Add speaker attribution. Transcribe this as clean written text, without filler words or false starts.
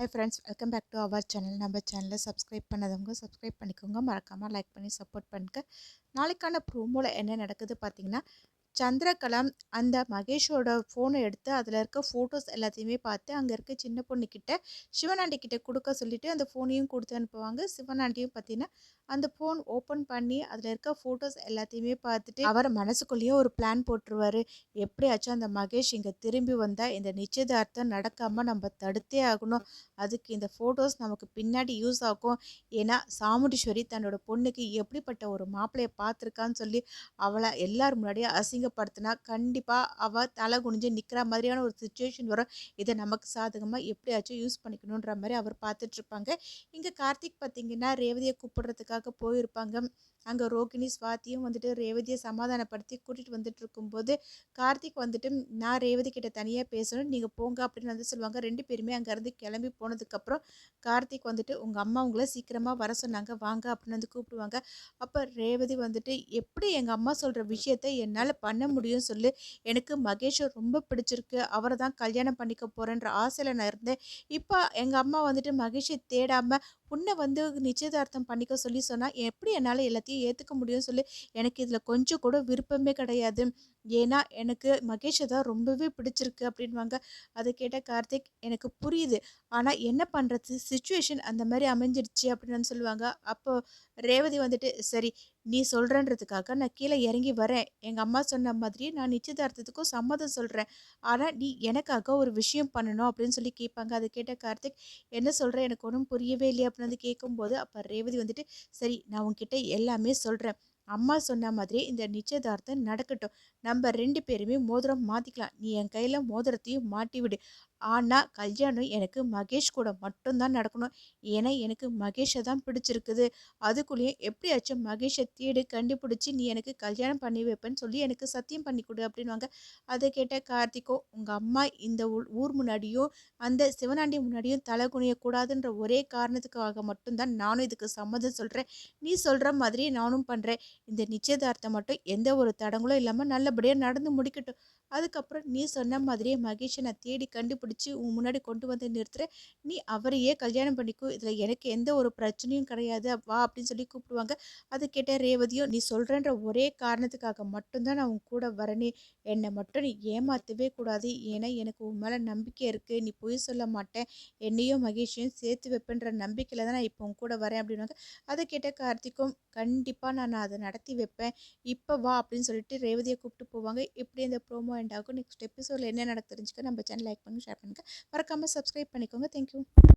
Speaker 1: Hi friends, welcome back to our channel. நம்ம சேனலில் subscribe பண்ணாதவங்க சப்ஸ்கிரைப் பண்ணிக்கோங்க. மறக்காமல் லைக் பண்ணி சப்போர்ட் பண்ணுங்க. நாளைக்கான ப்ரோமோவில் என்ன நடக்குது பார்த்தீங்கன்னா, சந்திரகலா அந்த மகேஷோட ஃபோனை எடுத்து அதில் இருக்க ஃபோட்டோஸ் எல்லாத்தையுமே பார்த்து அங்கே இருக்க சின்ன பொண்ணுக்கிட்ட சிவனாண்டி கிட்ட கொடுக்க சொல்லிட்டு அந்த ஃபோனையும் கொடுத்து அனுப்புவாங்க. சிவனாண்டியும் பார்த்தீங்கன்னா அந்த ஃபோன் ஓப்பன் பண்ணி அதில் இருக்க ஃபோட்டோஸ் எல்லாத்தையுமே பார்த்துட்டு அவர் மனசுக்குள்ளேயே ஒரு பிளான் போட்டுருவார். எப்படியாச்சும் அந்த மகேஷ் இங்கே திரும்பி வந்தால் இந்த நிச்சயதார்த்தம் நடக்காமல் நம்ம தடுத்தே ஆகணும். அதுக்கு இந்த ஃபோட்டோஸ் நமக்கு பின்னாடி யூஸ் ஆகும். ஏன்னா சாமுண்டீஸ்வரி தன்னோட பொண்ணுக்கு எப்படிப்பட்ட ஒரு மாப்பிள்ளையை பார்த்துருக்கான்னு சொல்லி அவளை எல்லார் முன்னாடியே அசிங்கப்படுத்தினா கண்டிப்பாக அவள் தலை குனிஞ்சு நிற்கிற மாதிரியான ஒரு சுச்சுவேஷன் வரும். இதை நமக்கு சாதகமாக எப்படியாச்சும் யூஸ் பண்ணிக்கணுன்ற மாதிரி அவர் பார்த்துட்ருப்பாங்க. இங்கே கார்த்திக் பார்த்திங்கன்னா ரேவதியை கூப்பிடுறதுக்காக போயிருப்பாங்க. அங்கே ரோகிணி ஸ்வாதியும் வந்துட்டு ரேவதியை சமாதானப்படுத்தி கூட்டிகிட்டு வந்துட்டு இருக்கும்போது கார்த்திக் வந்துட்டு நான் ரேவதி கிட்ட தனியாக பேசணும், நீங்கள் போங்க அப்படின்னு வந்து சொல்லுவாங்க. ரெண்டு பேருமே அங்கேருந்து கிளம்பி போனதுக்கப்புறம் கார்த்திக் வந்துட்டு உங்கள் அம்மா உங்களை சீக்கிரமாக வர சொன்னாங்க, வாங்க அப்படின்னு வந்து கூப்பிடுவாங்க. அப்போ ரேவதி வந்துட்டு எப்படி எங்கள் அம்மா சொல்கிற விஷயத்த என்னால் பண்ண முடியும் சொல்லு, எனக்கு மகேஷை ரொம்ப பிடிச்சிருக்கு, அவரை தான் கல்யாணம் பண்ணிக்க போகிறேன்ற ஆசையில் நான் இருந்தேன். இப்போ எங்கள் அம்மா வந்துட்டு மகேஷை தேடாமல் உன்னை வந்து நிச்சயதார்த்தம் பண்ணிக்க சொல்லி சொன்னால் எப்படி என்னால் எல்லாத்தையும் ஏற்றுக்க முடியும்னு சொல்லி, எனக்கு இதில் கொஞ்சம் கூட விருப்பமே கிடையாது. ஏன்னா எனக்கு மகேஷை தான் ரொம்பவே பிடிச்சிருக்கு அப்படின்வாங்க. அதை கேட்ட கார்த்திக் எனக்கு புரியுது, ஆனால் என்ன பண்ணுறது, சுச்சுவேஷன் அந்த மாதிரி அமைஞ்சிடுச்சு அப்படின்னு வந்து சொல்லுவாங்க. அப்போ ரேவதி வந்துட்டு சரி நீ சொல்கிறன்றதுக்காக நான் கீழே இறங்கி வரேன், எங்கள் அம்மா சொன்ன மாதிரி நான் நிச்சயதார்த்தத்துக்கும் சம்மதம் சொல்கிறேன், ஆனால் நீ எனக்காக ஒரு விஷயம் பண்ணணும் அப்படின்னு சொல்லி கேட்பாங்க. அதை கேட்ட கார்த்திக் என்ன சொல்கிறேன், எனக்கு ஒன்றும் புரியவே இல்லையே அப்படின்னு வந்து கேட்கும்போது அப்போ ரேவதி வந்துட்டு சரி நான் உன்கிட்ட எல்லாமே சொல்கிறேன், அம்மா சொன்ன மாதிரி இந்த நிச்சயதார்த்தம் நடக்கட்டும், நம்ம ரெண்டு பேருமே மோதிரம் மாற்றிக்கலாம், நீ என் கையில் மோதிரத்தையும் மாட்டி விடு, ஆனால் கல்யாணம் எனக்கு மகேஷ் கூட மட்டும்தான் நடக்கணும், ஏன்னா எனக்கு மகேஷை தான் பிடிச்சிருக்குது, அதுக்குள்ளேயும் எப்படியாச்சும் மகேஷை தேடி கண்டுபிடிச்சி நீ எனக்கு கல்யாணம் பண்ணி வைப்பேன்னு சொல்லி எனக்கு சத்தியம் பண்ணி கொடு அப்படின்வாங்க. அதை கேட்ட கார்த்திகோ உங்கள் அம்மா இந்த ஊர் முன்னாடியும் அந்த சிவனாண்டி முன்னாடியும் தலை குனியக்கூடாதுன்ற ஒரே காரணத்துக்காக மட்டும்தான் நானும் இதுக்கு சம்மதம் சொல்கிறேன், நீ சொல்கிற மாதிரி நானும் பண்ணுறேன், இந்த நிச்சயதார்த்தம் மட்டும் எந்த ஒரு தடங்களும் இல்லாமல் நல்லபடியாக நடந்து முடிக்கட்டும், அதுக்கப்புறம் நீ சொன்ன மாதிரியே மகேஷை நான் தேடி கண்டுபிடிச்சி உன் முன்னாடி கொண்டு வந்து நிறுத்துகிறேன், நீ அவரையே கல்யாணம் பண்ணிக்கோ, இதில் எனக்கு எந்த ஒரு பிரச்சனையும் கிடையாது வா அப்படின்னு சொல்லி கூப்பிடுவாங்க. அது கேட்ட ரேவதியும் நீ சொல்கிறன்ற ஒரே காரணத்துக்காக மட்டும்தான் நான் உன் கூட வரனே, என்னை மட்டும் நீ ஏமாற்றவே கூடாது, ஏன்னா எனக்கு உன் மேலே நம்பிக்கை இருக்குது, நீ பொய் சொல்ல மாட்டேன், என்னையும் மகேஷையும் சேர்த்து வைப்பேன்ற நம்பிக்கையில் தான் நான் இப்போ உன் கூட வரேன் அப்படின்னாங்க. அதை கேட்ட கார்த்திக்கும் கண்டிப்பாக நான் அதை நடத்தி வைப்பேன், இப்போ வா அப்படின்னு சொல்லிட்டு ரேவதியை கூப்பிட்டு போவாங்க. இப்படி இந்த ப்ரோமோ எண்ட் ஆகும். நெக்ஸ்ட் எபிசோடில் என்ன நடக்கு தெரிஞ்சுக்க நம்ம சேனல் லைக் பண்ணி ஷேர் பண்ணுங்கள். மறக்காமல் சப்ஸ்கிரைப் பண்ணிக்கோங்க. தேங்க்யூ.